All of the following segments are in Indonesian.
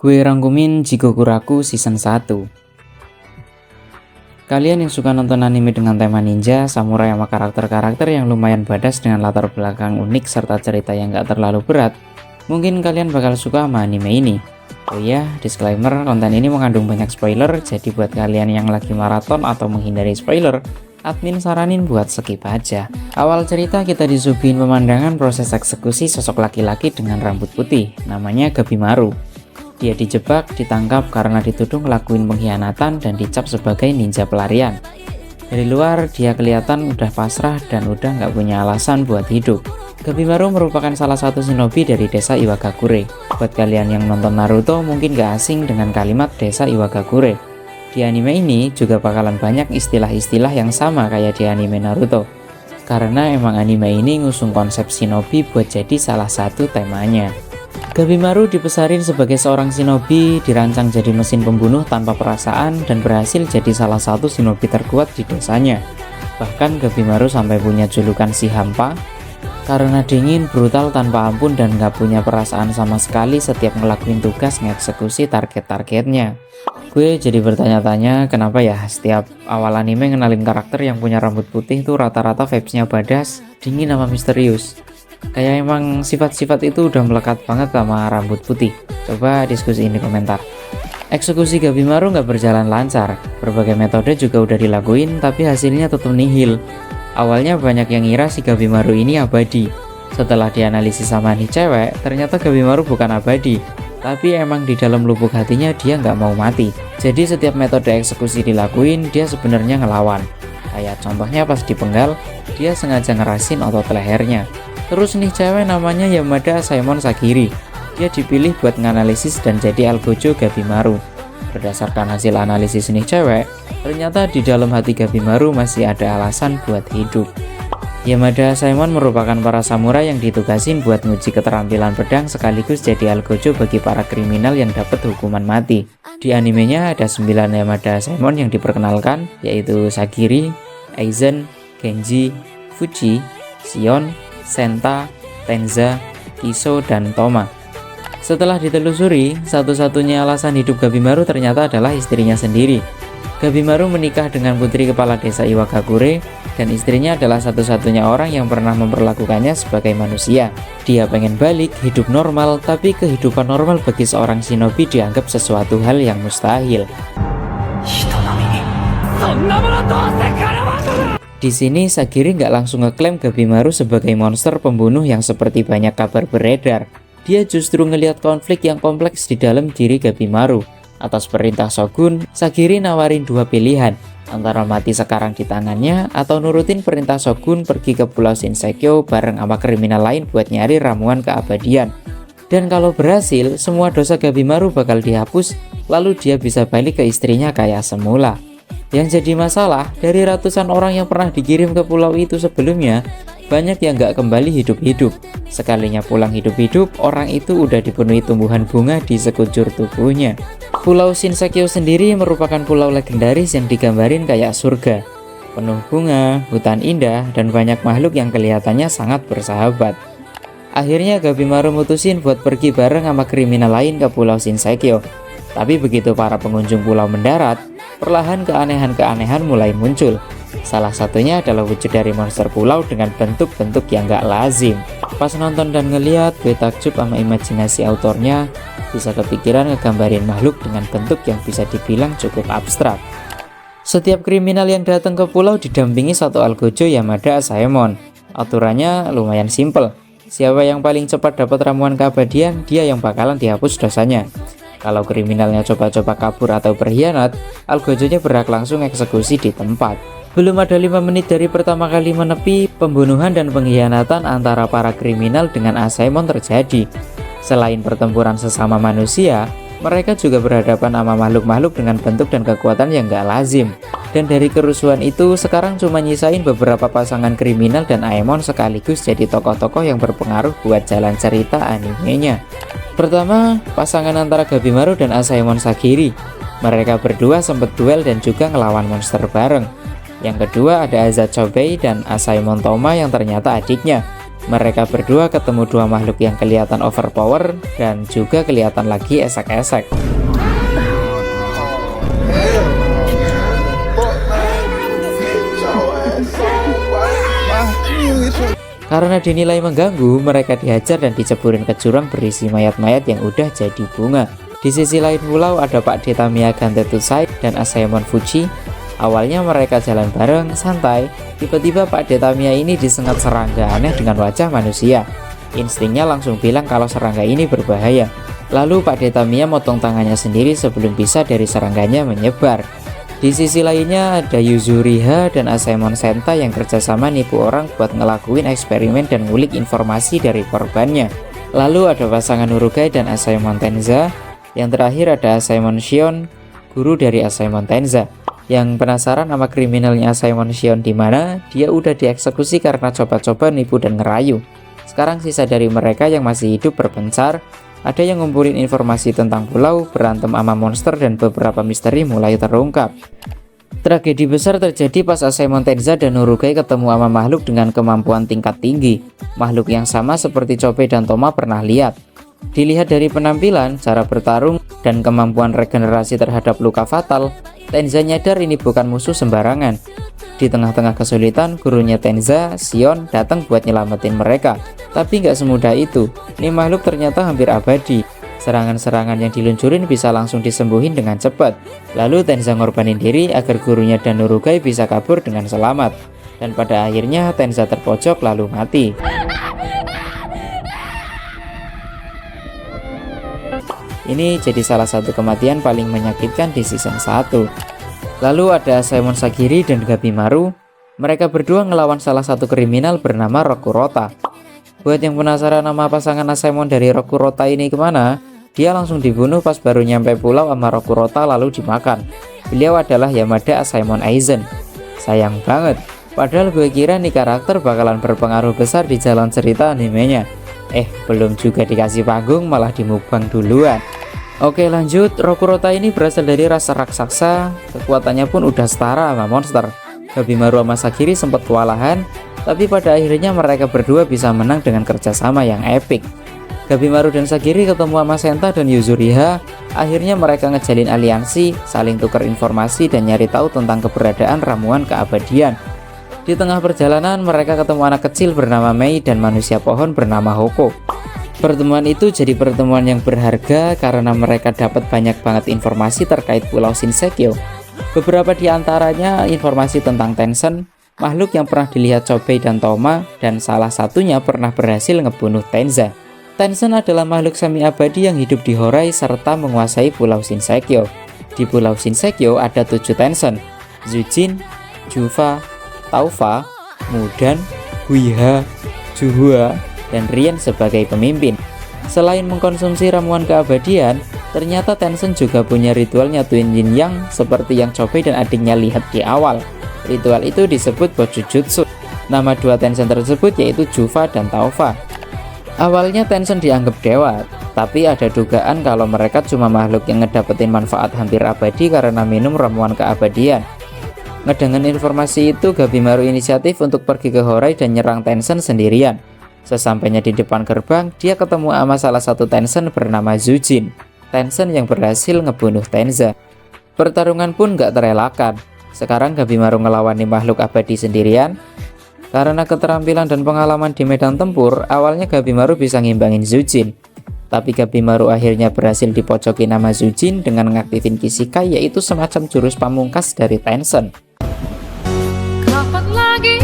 Gue rangkumin Jigokuraku season 1. Kalian yang suka nonton anime dengan tema ninja, samurai sama karakter-karakter yang lumayan badass dengan latar belakang unik serta cerita yang gak terlalu berat, mungkin kalian bakal suka sama anime ini. Oh iya, disclaimer, konten ini mengandung banyak spoiler, jadi buat kalian yang lagi maraton atau menghindari spoiler, admin saranin buat skip aja. Awal cerita kita disuguhin pemandangan proses eksekusi sosok laki-laki dengan rambut putih, namanya Gabimaru. Dia dijebak, ditangkap karena dituduh ngelakuin pengkhianatan dan dicap sebagai ninja pelarian. Dari luar, dia kelihatan udah pasrah dan udah nggak punya alasan buat hidup. Gabimaru merupakan salah satu shinobi dari desa Iwagakure. Buat kalian yang nonton Naruto mungkin gak asing dengan kalimat desa Iwagakure. Di anime ini juga bakalan banyak istilah-istilah yang sama kayak di anime Naruto. Karena emang anime ini ngusung konsep shinobi buat jadi salah satu temanya. Gabimaru dibesarin sebagai seorang shinobi, dirancang jadi mesin pembunuh tanpa perasaan dan berhasil jadi salah satu shinobi terkuat di desanya. Bahkan Gabimaru sampai punya julukan si hampa karena dingin, brutal, tanpa ampun dan gak punya perasaan sama sekali setiap ngelakuin tugas ngeksekusi target-targetnya. Gue jadi bertanya-tanya kenapa ya setiap awal anime ngenalin karakter yang punya rambut putih tuh rata-rata vibes-nya badass, dingin sama misterius. Kayak emang sifat-sifat itu udah melekat banget sama rambut putih. Coba diskusi di komentar. Eksekusi Gabimaru nggak berjalan lancar. Berbagai metode juga udah dilakuin, tapi hasilnya tetap nihil. Awalnya banyak yang ngira si Gabimaru ini abadi. Setelah dianalisis sama nih cewek, ternyata Gabimaru bukan abadi. Tapi emang di dalam lubuk hatinya dia nggak mau mati. Jadi setiap metode eksekusi dilakuin, dia sebenarnya ngelawan. Kayak contohnya pas dipenggal, dia sengaja ngerasin otot lehernya. Terus nih cewek namanya Yamada Saemon Sagiri. Dia dipilih buat nganalisis dan jadi Algojo Gabimaru. Berdasarkan hasil analisis nih cewek, ternyata di dalam hati Gabimaru masih ada alasan buat hidup. Yamada Saemon merupakan para samurai yang ditugasin buat nguji keterampilan pedang sekaligus jadi Algojo bagi para kriminal yang dapat hukuman mati. Di animenya ada 9 Yamada Saemon yang diperkenalkan, yaitu Sagiri, Aizen, Genji, Fuji, Shion, Senta, Tenza, Kiso, dan Toma. Setelah ditelusuri, satu-satunya alasan hidup Gabimaru ternyata adalah istrinya sendiri. Gabimaru menikah dengan putri kepala desa Iwagakure, dan istrinya adalah satu-satunya orang yang pernah memperlakukannya sebagai manusia. Dia pengen balik, hidup normal, tapi kehidupan normal bagi seorang shinobi dianggap sesuatu hal yang mustahil. Di sini Sagiri nggak langsung ngeklaim Gabimaru sebagai monster pembunuh yang seperti banyak kabar beredar. Dia justru ngelihat konflik yang kompleks di dalam diri Gabimaru. Atas perintah Shogun, Sagiri nawarin dua pilihan, antara mati sekarang di tangannya atau nurutin perintah Shogun pergi ke Pulau Shinseikyo bareng sama kriminal lain buat nyari ramuan keabadian. Dan kalau berhasil, semua dosa Gabimaru bakal dihapus, lalu dia bisa balik ke istrinya kayak semula. Yang jadi masalah, dari ratusan orang yang pernah dikirim ke pulau itu sebelumnya, banyak yang gak kembali hidup-hidup. Sekalinya pulang hidup-hidup, orang itu udah dipenuhi tumbuhan bunga di sekujur tubuhnya. Pulau Shinseikyo sendiri merupakan pulau legendaris yang digambarin kayak surga. Penuh bunga, hutan indah, dan banyak makhluk yang kelihatannya sangat bersahabat. Akhirnya Gabimaru mutusin buat pergi bareng sama kriminal lain ke Pulau Shinseikyo. Tapi begitu para pengunjung pulau mendarat, perlahan keanehan-keanehan mulai muncul. Salah satunya adalah wujud dari monster pulau dengan bentuk-bentuk yang gak lazim. Pas nonton dan ngeliat, gue takjub sama imajinasi autornya, bisa kepikiran ngegambarin makhluk dengan bentuk yang bisa dibilang cukup abstrak. Setiap kriminal yang datang ke pulau didampingi satu Algojo Yamada Saemon. Aturannya lumayan simpel. Siapa yang paling cepat dapat ramuan keabadian, dia yang bakalan dihapus dosanya. Kalau kriminalnya coba-coba kabur atau berkhianat, Algojonya berhak langsung eksekusi di tempat. Belum ada 5 menit dari pertama kali menepi, pembunuhan dan pengkhianatan antara para kriminal dengan Asaemon terjadi. Selain pertempuran sesama manusia, mereka juga berhadapan sama makhluk-makhluk dengan bentuk dan kekuatan yang gak lazim. Dan dari kerusuhan itu, sekarang cuma nyisain beberapa pasangan kriminal dan Aemon sekaligus jadi tokoh-tokoh yang berpengaruh buat jalan cerita animenya. Pertama, pasangan antara Gabimaru dan Asaemon Sagiri. Mereka berdua sempat duel dan juga ngelawan monster bareng. Yang kedua ada Azatobei dan Asaemon Toma yang ternyata adiknya. Mereka berdua ketemu dua makhluk yang kelihatan overpower dan juga kelihatan lagi esek-esek. Karena dinilai mengganggu, mereka dihajar dan diceburin ke jurang berisi mayat-mayat yang udah jadi bunga. Di sisi lain pulau ada Pak De Tamiya Gantetsusai dan Asaemon Fuji. Awalnya mereka jalan bareng, santai. Tiba-tiba Pak De Tamiya ini disengat serangga aneh dengan wajah manusia. Instingnya langsung bilang kalau serangga ini berbahaya. Lalu Pak De Tamiya motong tangannya sendiri sebelum bisa dari serangganya menyebar. Di sisi lainnya ada Yuzuriha dan Asaemon Senta yang kerjasama nipu orang buat ngelakuin eksperimen dan ngulik informasi dari korbannya. Lalu ada pasangan Urugai dan Asaemon Tenza. Yang terakhir ada Asaemon Shion, guru dari Asaemon Tenza. Yang penasaran sama kriminalnya Asaemon Shion di mana? Dia udah dieksekusi karena coba-coba nipu dan ngerayu. Sekarang sisa dari mereka yang masih hidup berpencar. Ada yang ngumpulin informasi tentang pulau, berantem sama monster, dan beberapa misteri mulai terungkap. Tragedi besar terjadi pas Asaemon Tenza dan Urugai ketemu sama makhluk dengan kemampuan tingkat tinggi. Makhluk yang sama seperti Chopei dan Toma pernah lihat. Dilihat dari penampilan, cara bertarung, dan kemampuan regenerasi terhadap luka fatal, Tenza nyadar ini bukan musuh sembarangan. Di tengah-tengah kesulitan, gurunya Tenza, Shion, datang buat nyelamatin mereka. Tapi nggak semudah itu, ini makhluk ternyata hampir abadi. Serangan-serangan yang diluncurin bisa langsung disembuhin dengan cepat. Lalu Tenza ngorbanin diri agar gurunya dan Urugai bisa kabur dengan selamat. Dan pada akhirnya Tenza terpojok lalu mati. Ini jadi salah satu kematian paling menyakitkan di season 1. Lalu ada Asaemon Sagiri dan Gabimaru. Mereka berdua ngelawan salah satu kriminal bernama Rokurota. Buat yang penasaran nama pasangan Asaemon dari Rokurota ini kemana, dia langsung dibunuh pas baru nyampe pulau sama Rokurota lalu dimakan. Beliau adalah Yamada Asaemon Aizen. Sayang banget, padahal gue kira nih karakter bakalan berpengaruh besar di jalan cerita animenya. Belum juga dikasih panggung malah dimukbang duluan. Oke lanjut, Rokurota ini berasal dari rasa raksasa, kekuatannya pun udah setara sama monster. Gabimaru sama Sagiri sempat kewalahan, tapi pada akhirnya mereka berdua bisa menang dengan kerjasama yang epic. Gabimaru dan Sagiri ketemu sama Senta dan Yuzuriha. Akhirnya mereka ngejalin aliansi, saling tukar informasi dan nyari tahu tentang keberadaan ramuan keabadian. Di tengah perjalanan mereka ketemu anak kecil bernama Mei dan manusia pohon bernama Hoko. Pertemuan itu jadi pertemuan yang berharga karena mereka dapat banyak banget informasi terkait Pulau Shinseikyo. Beberapa di antaranya informasi tentang Tensen, makhluk yang pernah dilihat Chopei dan Toma, dan salah satunya pernah berhasil ngebunuh Tenza. Tensen adalah makhluk semi abadi yang hidup di Horai serta menguasai Pulau Shinseikyo. Di Pulau Shinseikyo ada 7 Tensen, Zujin, Jufa, Taufa, Mudan, Guiha, Juhua, dan Rien sebagai pemimpin. Selain mengkonsumsi ramuan keabadian, ternyata Tensen juga punya ritual nyatuin yin yang seperti yang Chopei dan adiknya lihat di awal. Ritual itu disebut Bojujutsu. Nama dua Tensen tersebut yaitu Jufa dan Taufa. Awalnya Tensen dianggap dewa, tapi ada dugaan kalau mereka cuma makhluk yang ngedapetin manfaat hampir abadi karena minum ramuan keabadian. Ngedengen informasi itu, Gabimaru inisiatif untuk pergi ke Horai dan nyerang Tensen sendirian. Sesampainya di depan gerbang, dia ketemu sama salah satu Tensen bernama Zujin. Tensen yang berhasil ngebunuh Tenza. Pertarungan pun gak terelakkan. Sekarang Gabimaru ngelawani makhluk abadi sendirian. Karena keterampilan dan pengalaman di medan tempur, awalnya Gabimaru bisa ngimbangin Zujin. Tapi Gabimaru akhirnya berhasil dipojokin nama Zujin dengan ngaktifin Kishikai, yaitu semacam jurus pamungkas dari Tensen. Kapan lagi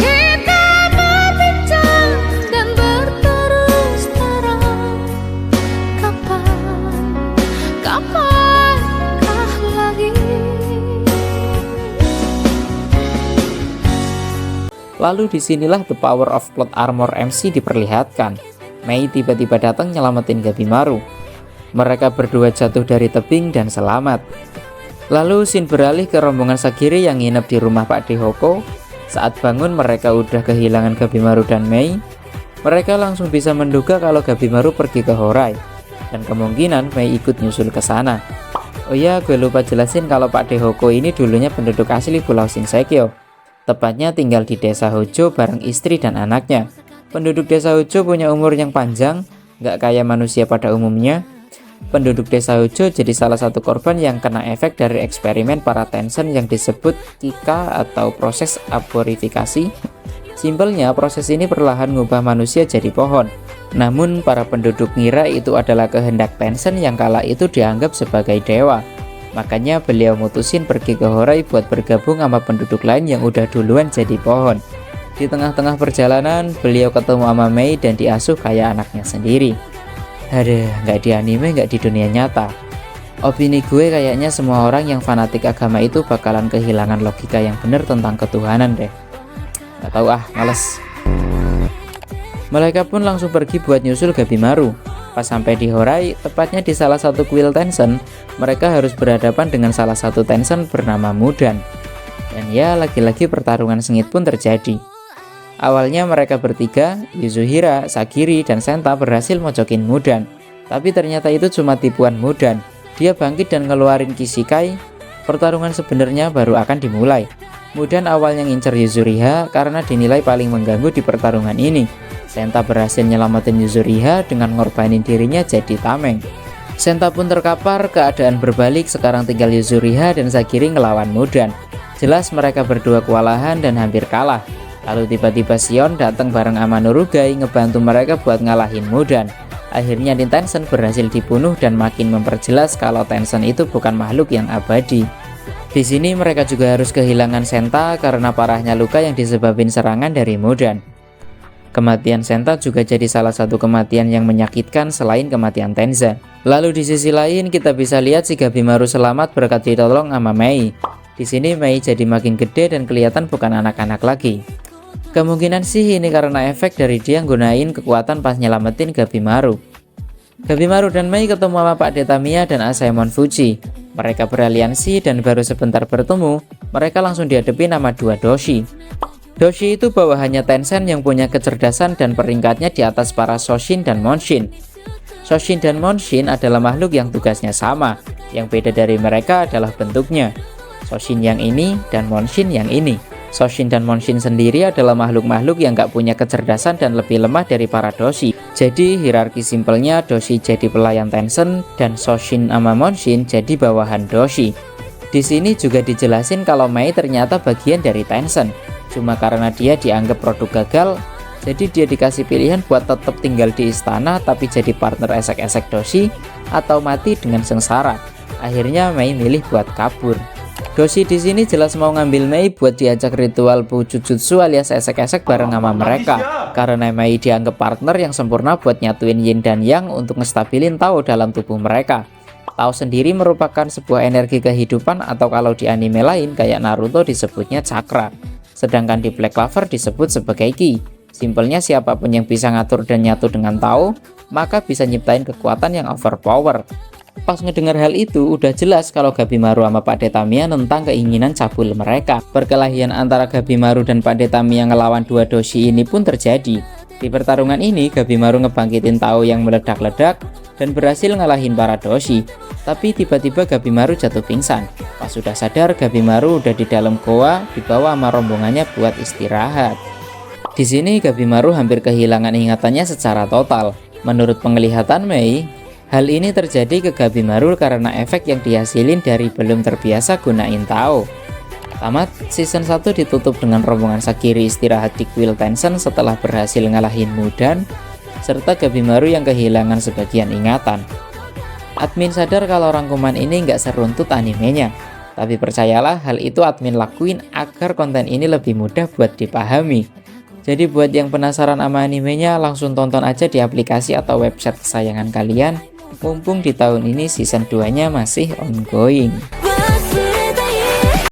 kita berbincang dan berterus terang? Kapankah lagi? Lalu disinilah the power of plot armor MC diperlihatkan. Mei tiba-tiba datang nyelamatin Gabimaru. Mereka berdua jatuh dari tebing dan selamat. Lalu scene beralih ke rombongan Sagiri yang nginep di rumah Pak De Hoko. Saat bangun mereka udah kehilangan Gabimaru dan Mei. Mereka langsung bisa menduga kalau Gabimaru pergi ke Horai, dan kemungkinan Mei ikut nyusul ke sana. Oh iya, gue lupa jelasin kalau Pak De Hoko ini dulunya penduduk asli Pulau Shinseikyo. Tepatnya tinggal di desa Hojo bareng istri dan anaknya. Penduduk desa Hojo punya umur yang panjang, nggak kayak manusia pada umumnya. Penduduk desa Hojo jadi salah satu korban yang kena efek dari eksperimen para Tencent yang disebut Kika atau proses arborifikasi. Simpelnya, proses ini perlahan ngubah manusia jadi pohon. Namun, para penduduk ngira itu adalah kehendak Tencent yang kala itu dianggap sebagai dewa. Makanya beliau mutusin pergi ke Horai buat bergabung sama penduduk lain yang udah duluan jadi pohon. Di tengah-tengah perjalanan, beliau ketemu sama Mei dan diasuh kayak anaknya sendiri. Aduh, nggak di anime, nggak di dunia nyata. Opini gue kayaknya semua orang yang fanatik agama itu bakalan kehilangan logika yang bener tentang ketuhanan deh. Nggak tahu ah, males. Mereka pun langsung pergi buat nyusul Gabimaru. Pas sampai di Horai, tepatnya di salah satu kuil Tencent, mereka harus berhadapan dengan salah satu Tencent bernama Mudan. Dan ya, lagi-lagi pertarungan sengit pun terjadi. Awalnya mereka bertiga, Yasuhira, Sagiri, dan Senta berhasil mojokin Mudan. Tapi ternyata itu cuma tipuan Mudan. Dia bangkit dan ngeluarin Kishikai. Pertarungan sebenarnya baru akan dimulai. Mudan awalnya ngincer Yuzuriha karena dinilai paling mengganggu di pertarungan ini. Senta berhasil nyelamatin Yuzuriha dengan ngorbanin dirinya jadi tameng. Senta pun terkapar, keadaan berbalik, sekarang tinggal Yuzuriha dan Sagiri ngelawan Mudan. Jelas mereka berdua kewalahan dan hampir kalah. Lalu tiba-tiba Sion datang bareng sama Norugai ngebantu mereka buat ngalahin Mudan. Akhirnya Tencent berhasil dibunuh dan makin memperjelas kalau Tencent itu bukan makhluk yang abadi. Di sini mereka juga harus kehilangan Senta karena parahnya luka yang disebabin serangan dari Mudan. Kematian Senta juga jadi salah satu kematian yang menyakitkan selain kematian Tenza. Lalu di sisi lain kita bisa lihat si Gabimaru selamat berkat ditolong sama Mei. Di sini Mei jadi makin gede dan kelihatan bukan anak-anak lagi. Kemungkinan sih ini karena efek dari dia gunain kekuatan pas nyelamatin Gabimaru. Gabimaru dan Mei ketemu sama Pak Detamiya dan Asaemon Fuji. Mereka beraliansi dan baru sebentar bertemu, mereka langsung dihadapi nama dua Doshi. Doshi itu bawahannya Tencent yang punya kecerdasan dan peringkatnya di atas para Shoshin dan Monshin. Shoshin dan Monshin adalah makhluk yang tugasnya sama, yang beda dari mereka adalah bentuknya. Shoshin yang ini dan Monshin yang ini. Shoshin dan Monshin sendiri adalah makhluk-makhluk yang gak punya kecerdasan dan lebih lemah dari para Doshi. Jadi hierarki simpelnya Doshi jadi pelayan Tencent dan Shoshin sama Monshin jadi bawahan Doshi. Di sini juga dijelasin kalau Mei ternyata bagian dari Tencent. Cuma karena dia dianggap produk gagal, jadi dia dikasih pilihan buat tetap tinggal di istana tapi jadi partner esek-esek Doshi atau mati dengan sengsara. Akhirnya Mei milih buat kabur. Doshi di sini jelas mau ngambil Mei buat diajak ritual Fujutsu alias esek-esek bareng sama mereka. Karena Mei dianggap partner yang sempurna buat nyatuin Yin dan Yang untuk ngestabilin Tao dalam tubuh mereka. Tao sendiri merupakan sebuah energi kehidupan atau kalau di anime lain kayak Naruto disebutnya Chakra. Sedangkan di Black Clover disebut sebagai Ki. Simpelnya siapapun yang bisa ngatur dan nyatu dengan Tao, maka bisa nyiptain kekuatan yang overpower. Pas ngedengar hal itu, udah jelas kalau Gabimaru sama Pak Detamiya nentang keinginan cabul mereka. Perkelahian antara Gabimaru dan Pak Detamiya ngelawan dua Doshi ini pun terjadi. Di pertarungan ini, Gabimaru ngebangkitin Tao yang meledak-ledak dan berhasil ngalahin para Doshi. Tapi tiba-tiba Gabimaru jatuh pingsan. Pas sudah sadar, Gabimaru udah di dalam goa, dibawa sama rombongannya buat istirahat. Di sini Gabimaru hampir kehilangan ingatannya secara total. Menurut penglihatan Mei, hal ini terjadi ke Gabimaru karena efek yang dihasilin dari belum terbiasa gunain Tao. Tamat, season 1 ditutup dengan rombongan Sagiri istirahat di kuil Tencent setelah berhasil ngalahin Mudan, serta Gabimaru yang kehilangan sebagian ingatan. Admin sadar kalau rangkuman ini nggak seruntut animenya, tapi percayalah hal itu admin lakuin agar konten ini lebih mudah buat dipahami. Jadi buat yang penasaran sama animenya, langsung tonton aja di aplikasi atau website kesayangan kalian, mumpung di tahun ini season 2-nya masih ongoing.